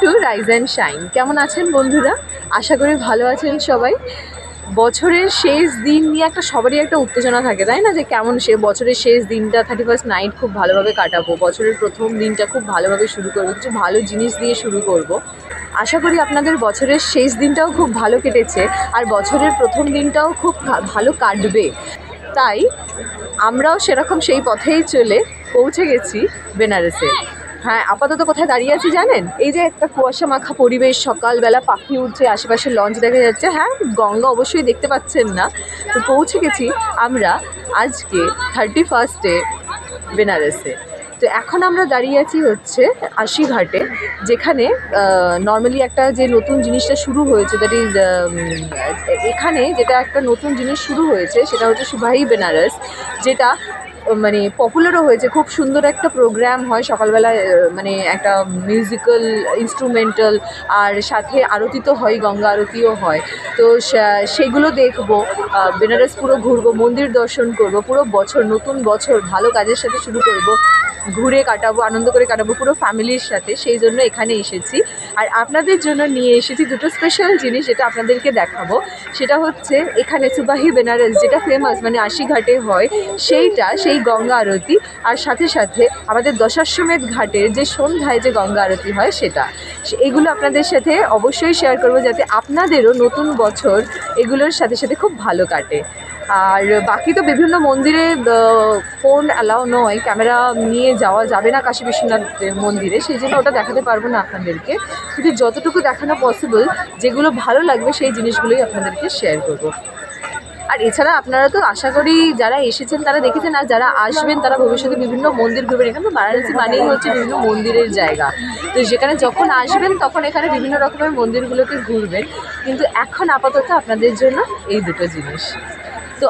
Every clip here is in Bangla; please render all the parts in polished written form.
To rise and shine. কেমন আছেন বন্ধুরা? আশা করি ভালো আছেন সবাই। বছরের শেষ দিন নিয়ে সবারই একটা উত্তেজনা থাকে, তাই না? যে কেমন বছরের শেষ দিনটা 31st নাইট খুব ভালোভাবে কাটাবো, বছরের প্রথম দিনটা খুব ভালোভাবে শুরু করবো, কিছু ভালো জিনিস দিয়ে শুরু করব। আশা করি আপনাদের বছরের শেষ দিনটাও খুব ভালো কেটেছে আর বছরের প্রথম দিনটাও খুব ভালো কাটবে। তাই আমরাও সেরকম সেই পথেই চলে পৌঁছে গেছি বেনারসে। হ্যাঁ, আপাতত কোথায় দাঁড়িয়ে আছি জানেন? এই যে একটা কুয়াশা মাখা পরিবেশ, সকালবেলা পাখি উঠছে, আশেপাশে লঞ্চ দেখা যাচ্ছে। হ্যাঁ, গঙ্গা অবশ্যই দেখতে পাচ্ছেন না। তো পৌঁছে গেছি আমরা আজকে 31স্টে বেনারসে। তো এখন আমরা দাঁড়িয়ে আছি হচ্ছে আশি ঘাটে, যেখানে নর্মালি একটা যে নতুন জিনিসটা শুরু হয়েছে, দ্যাট ইজ এখানে যেটা একটা নতুন জিনিস শুরু হয়েছে সেটা হচ্ছে সুভাই বেনারস, যেটা মানে পপুলারও হয়েছে। খুব সুন্দর একটা প্রোগ্রাম হয় সকালবেলায়, মানে একটা মিউজিক্যাল ইনস্ট্রুমেন্টাল, আর সাথে আরতি তো হয়, গঙ্গা আরতিও হয়। তো সেগুলো দেখবো, বেনারস পুরো ঘুরবো, মন্দির দর্শন করব, পুরো বছর, নতুন বছর ভালো কাজের সাথে শুরু করব, ঘুরে কাটাবো, আনন্দ করে কাটাবো পুরো ফ্যামিলির সাথে। সেই জন্য এখানে এসেছি আর আপনাদের জন্য নিয়ে এসেছি দুটো স্পেশাল জিনিস, যেটা আপনাদেরকে দেখাবো। সেটা হচ্ছে এখানে সুবাহি বেনারস যেটা ফেমাস, মানে আশি ঘাটে হয় সেই গঙ্গা আরতি, আর সাথে সাথে আমাদের দশাশ্বমেধ ঘাটের যে সন্ধ্যায় যে গঙ্গা আরতি হয় সেটা। এগুলো আপনাদের সাথে অবশ্যই শেয়ার করবো, যাতে আপনাদেরও নতুন বছর এগুলোর সাথে সাথে খুব ভালো কাটে। আর বাকি তো বিভিন্ন মন্দিরে ফোন অ্যালাউ নয়, ক্যামেরা নিয়ে যাওয়া যাবে না কাশী বিশ্বনাথ মন্দিরে, সেই জন্য ওটা দেখাতে পারবো না আপনাদেরকে। কিন্তু যতটুকু দেখানো পসিবল, যেগুলো ভালো লাগবে সেই জিনিসগুলোই আপনাদেরকে শেয়ার করবো। আর এছাড়া আপনারা তো আশা করি যারা এসেছেন তারা দেখেছেন, আর যারা আসবেন তারা ভবিষ্যতে বিভিন্ন মন্দির ঘুরবেন। এখানে তো বারাণসী মানেই হচ্ছে বিভিন্ন মন্দিরের জায়গা। তো যেখানে যখন আসবেন তখন এখানে বিভিন্ন রকমের মন্দিরগুলোকে ঘুরবেন। কিন্তু এখন আপাতত আপনাদের জন্য এই দুটো জিনিস। তো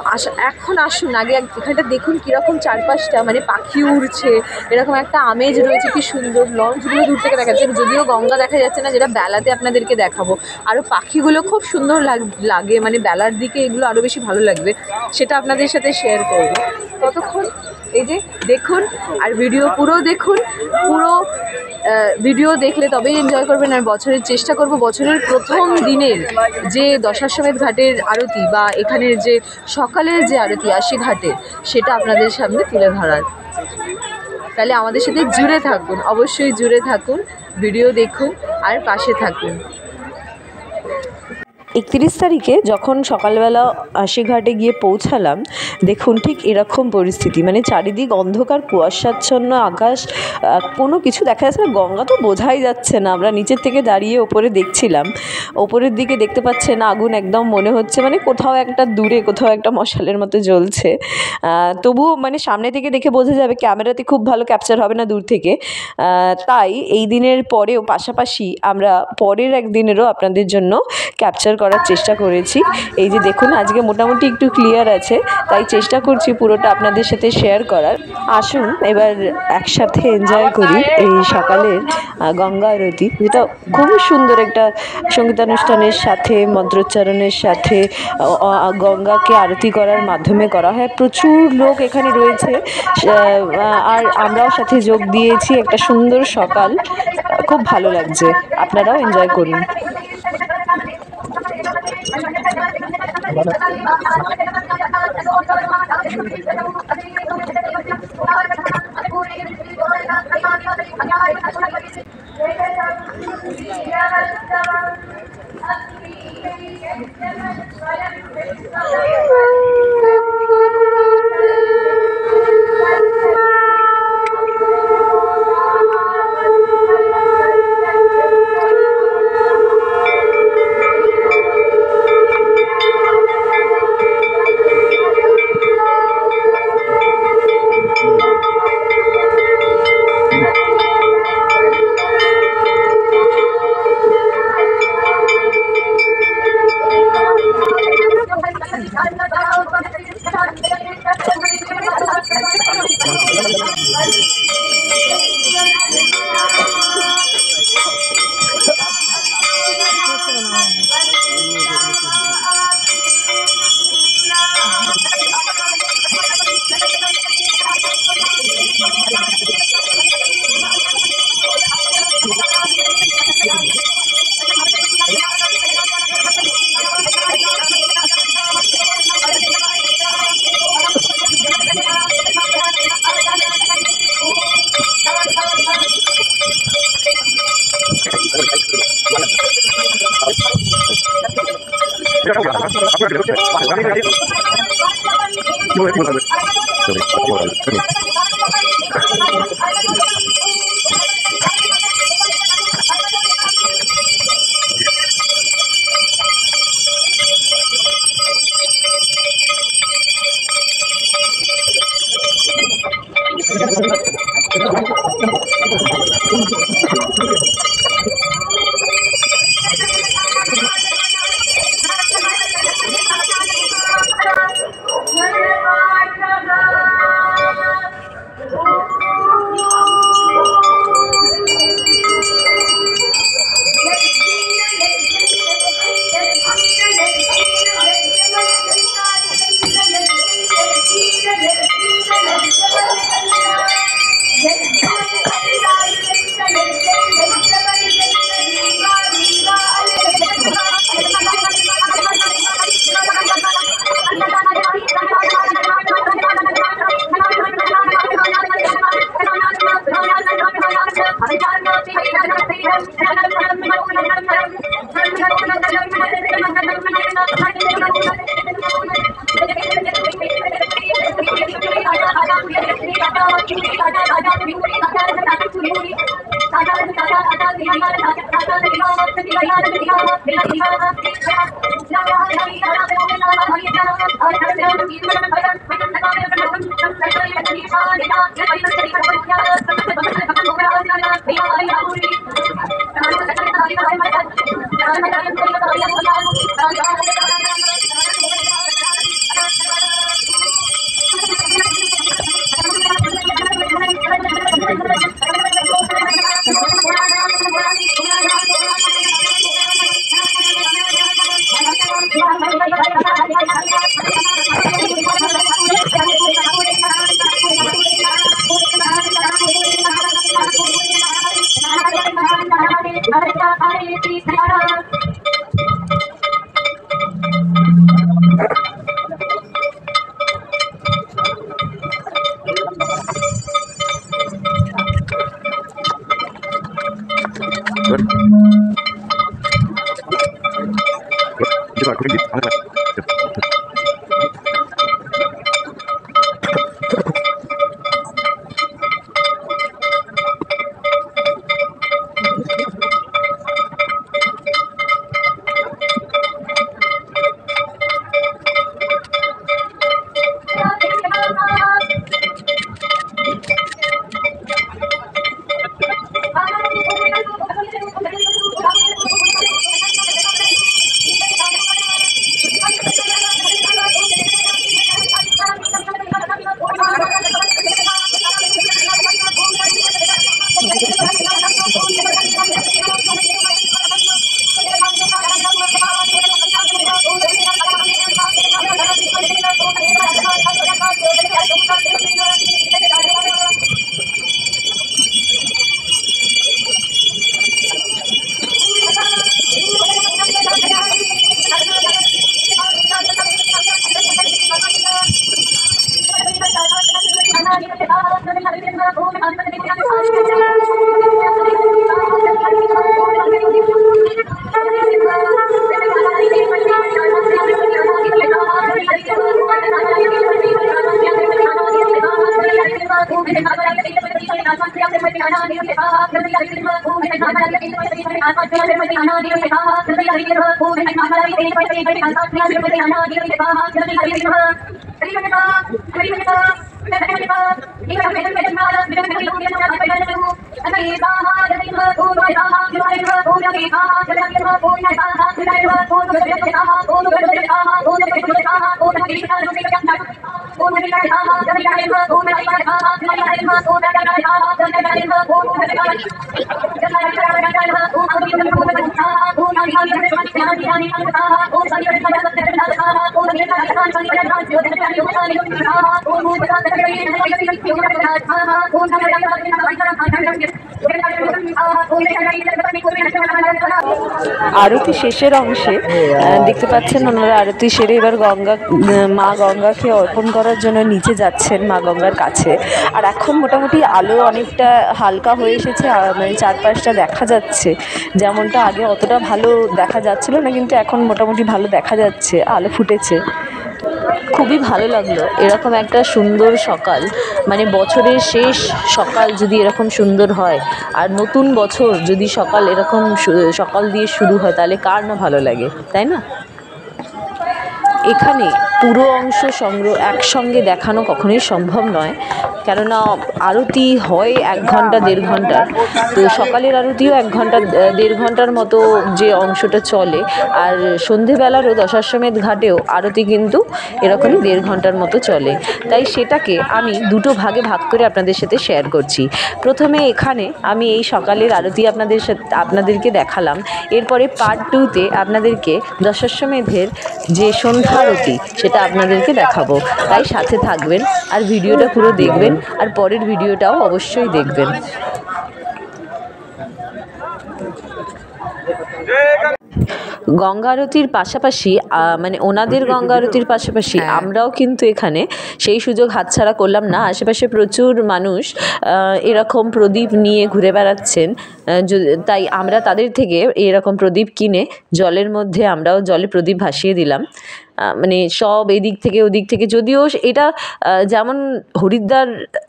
এখন আসুন, আগে এখানটা দেখুন কীরকম চারপাশটা, মানে পাখি উড়ছে, এরকম একটা আমেজ রয়েছে, কি সুন্দর। লঞ্চগুলো দূর থেকে দেখা যাচ্ছে, যদিও গঙ্গা দেখা যাচ্ছে না, যেটা বেলাতে আপনাদেরকে দেখাবো। আরও পাখিগুলো খুব সুন্দর লাগে, মানে বেলার দিকে এগুলো আরও বেশি ভালো লাগবে, সেটা আপনাদের সাথে শেয়ার করবো। ততক্ষণ এই যে দেখুন, আর ভিডিও পুরো দেখুন। পুরো ভিডিও দেখলে তবেই এনজয় করবেন। আর বছরের চেষ্টা করব বছরের প্রথম দিনের যে দশাশ্বমেধ ঘাটের আরতি, বা এখানের যে সকালের যে আরতি আশি ঘাটের, সেটা আপনাদের সামনে তুলে ধরার। তাহলে আমাদের সাথে জুড়ে থাকুন, অবশ্যই জুড়ে থাকুন, ভিডিও দেখুন আর পাশে থাকুন। 31 তারিখে যখন সকালবেলা আশিঘাটে গিয়ে পৌঁছালাম, দেখুন ঠিক এরকম পরিস্থিতি, মানে চারিদিক অন্ধকার, কুয়াশাচ্ছন্ন আকাশ, কোনো কিছু দেখা যাচ্ছে না। গঙ্গা তো বোঝাই যাচ্ছে না। আমরা নিচের থেকে দাঁড়িয়ে ওপরে দেখছিলাম, ওপরের দিকে দেখতে পাচ্ছেন আগুন, একদম মনে হচ্ছে মানে কোথাও একটা দূরে কোথাও একটা মশালের মতো জ্বলছে। তবুও মানে সামনে থেকে দেখে বোঝা যাবে, ক্যামেরাতে খুব ভালো ক্যাপচার হবে না দূর থেকে। তাই এই দিনের পরেও পাশাপাশি আমরা পরের একদিনেরও আপনাদের জন্য ক্যাপচার করার চেষ্টা করেছি। এই যে দেখুন, আজকে মোটামুটি একটু ক্লিয়ার আছে, তাই চেষ্টা করছি পুরোটা আপনাদের সাথে শেয়ার করার। আসুন এবার একসাথে এনজয় করি এই সকালের গঙ্গা আরতি, যেটা খুবই সুন্দর একটা সঙ্গীতানুষ্ঠানের সাথে, মন্ত্রোচ্চারণের সাথে গঙ্গাকে আরতি করার মাধ্যমে করা হয়। প্রচুর লোক এখানে রয়েছে, আর আমরাও সাথে যোগ দিয়েছি। একটা সুন্দর সকাল, খুব ভালো লাগছে। আপনারাও এনজয় করুন। আরতি শেষের অংশে দেখতে পাচ্ছেন ওনারা আরতি সেরে এবার মা গঙ্গাকে অর্পণ করার জন্য নিচে যাচ্ছেন মা গঙ্গার কাছে। আর এখন মোটামুটি আলো অনেকটা হালকা হয়ে এসেছে, মানে চারপাশটা দেখা যাচ্ছে। যেমনটা আগে অতটা ভালো দেখা যাচ্ছিল না, কিন্তু এখন মোটামুটি ভালো দেখা যাচ্ছে, আলো ফুটেছে। খুবই ভালো লাগলো এরকম একটা সুন্দর সকাল, মানে বছরের শেষ সকাল যদি এরকম সুন্দর হয়, আর নতুন বছর যদি সকাল এরকম সকাল দিয়ে শুরু হয়, তাহলে কার না ভালো লাগে, তাই না? এখানে পুরো অংশ একসঙ্গে দেখানো কখনোই সম্ভব নয়, কেননা আরতি হয় 1 ঘন্টা 1.5 ঘন্টার। তো সকালের আরতিও 1 ঘন্টা 1.5 ঘন্টার মতো যে অংশটা চলে, আর সন্ধেবেলারও দশাশ্বমেধ ঘাটেও আরতি কিন্তু এরকমই 1.5 ঘন্টার মতো চলে। তাই সেটাকে আমি দুটো ভাগে ভাগ করে আপনাদের সাথে শেয়ার করছি। প্রথমে এখানে আমি এই সকালের আরতি আপনাদেরকে দেখালাম, এরপরে পার্ট 2-তে আপনাদেরকে দশাশ্বমেধের যে সন্ধ্যা আরতি সেটা আপনাদেরকে দেখাবো। তাই সাথে থাকবেন আর ভিডিওটা পুরো দেখবেন, আর পরের ভিডিওটাও অবশ্যই দেখবেন। গঙ্গা আরতির পাশাপাশি মানে ওনাদের গঙ্গা আরতির পাশাপাশি আমরাও কিন্তু এখানে সেই সুযোগ হাতছাড়া করলাম না। আশেপাশে প্রচুর মানুষ এরকম প্রদীপ নিয়ে ঘুরে বেড়াচ্ছেন, তাই আমরা তাদের থেকে এরকম প্রদীপ কিনে জলের মধ্যে আমরাও জলে প্রদীপ ভাসিয়ে দিলাম। মানে সব এদিক থেকে ওদিক থেকে, যদিও এটা যেমন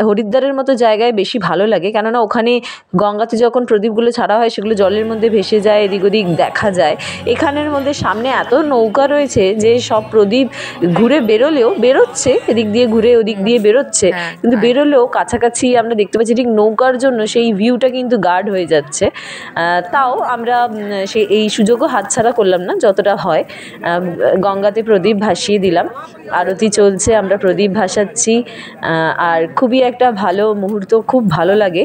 হরিদ্বারের মতো জায়গায় বেশি ভালো লাগে, কেননা ওখানে গঙ্গাতে যখন প্রদীপগুলো ছাড়া হয় সেগুলো জলের মধ্যে ভেসে যায়, এদিক ওদিক দেখা যায়। এখানের মধ্যে সামনে এত নৌকা রয়েছে যে সব প্রদীপ ঘুরে বেরোচ্ছে, এদিক দিয়ে ঘুরে ওদিক দিয়ে বেরোচ্ছে, কিন্তু বেরোলেও কাছাকাছি আমরা দেখতে পাচ্ছি ঠিক নৌকার জন্য সেই ভিউটা কিন্তু গার্ড হয়ে যাচ্ছে। তাও আমরা এই সুযোগও হাতছাড়া করলাম না, যতটা হয় গঙ্গাতে প্রদীপ ভাসিয়ে দিলাম। আরতি চলছে, আমরা প্রদীপ ভাসাচ্ছি, আর খুবই একটা ভালো মুহূর্ত, খুব ভালো লাগে।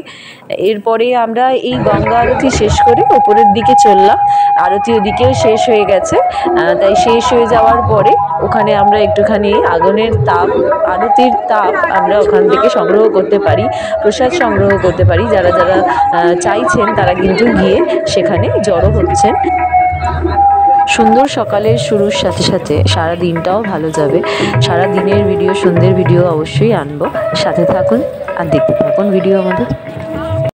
এরপরে আমরা এই গঙ্গা আরতি শেষ করে ওপরের দিকে চললাম। আরতি ওদিকেও শেষ হয়ে গেছে, তাই শেষ হয়ে যাওয়ার পরে ওখানে আমরা একটুখানি আগুনের আরতির তাপ আমরা ওখান থেকে সংগ্রহ করতে পারি, প্রসাদ সংগ্রহ করতে পারি। যারা চাইছেন তারা কিন্তু গিয়ে সেখানে জড়ো হচ্ছেন। সুন্দর সকালের শুরুর সাথে সাথে সারা দিনটাও ভালো যাবে। সারা দিনের ভিডিও, সন্ধ্যের ভিডিও অবশ্যই আনবো। সাথে থাকুন আর দেখতে থাকুন ভিডিও আমাদের।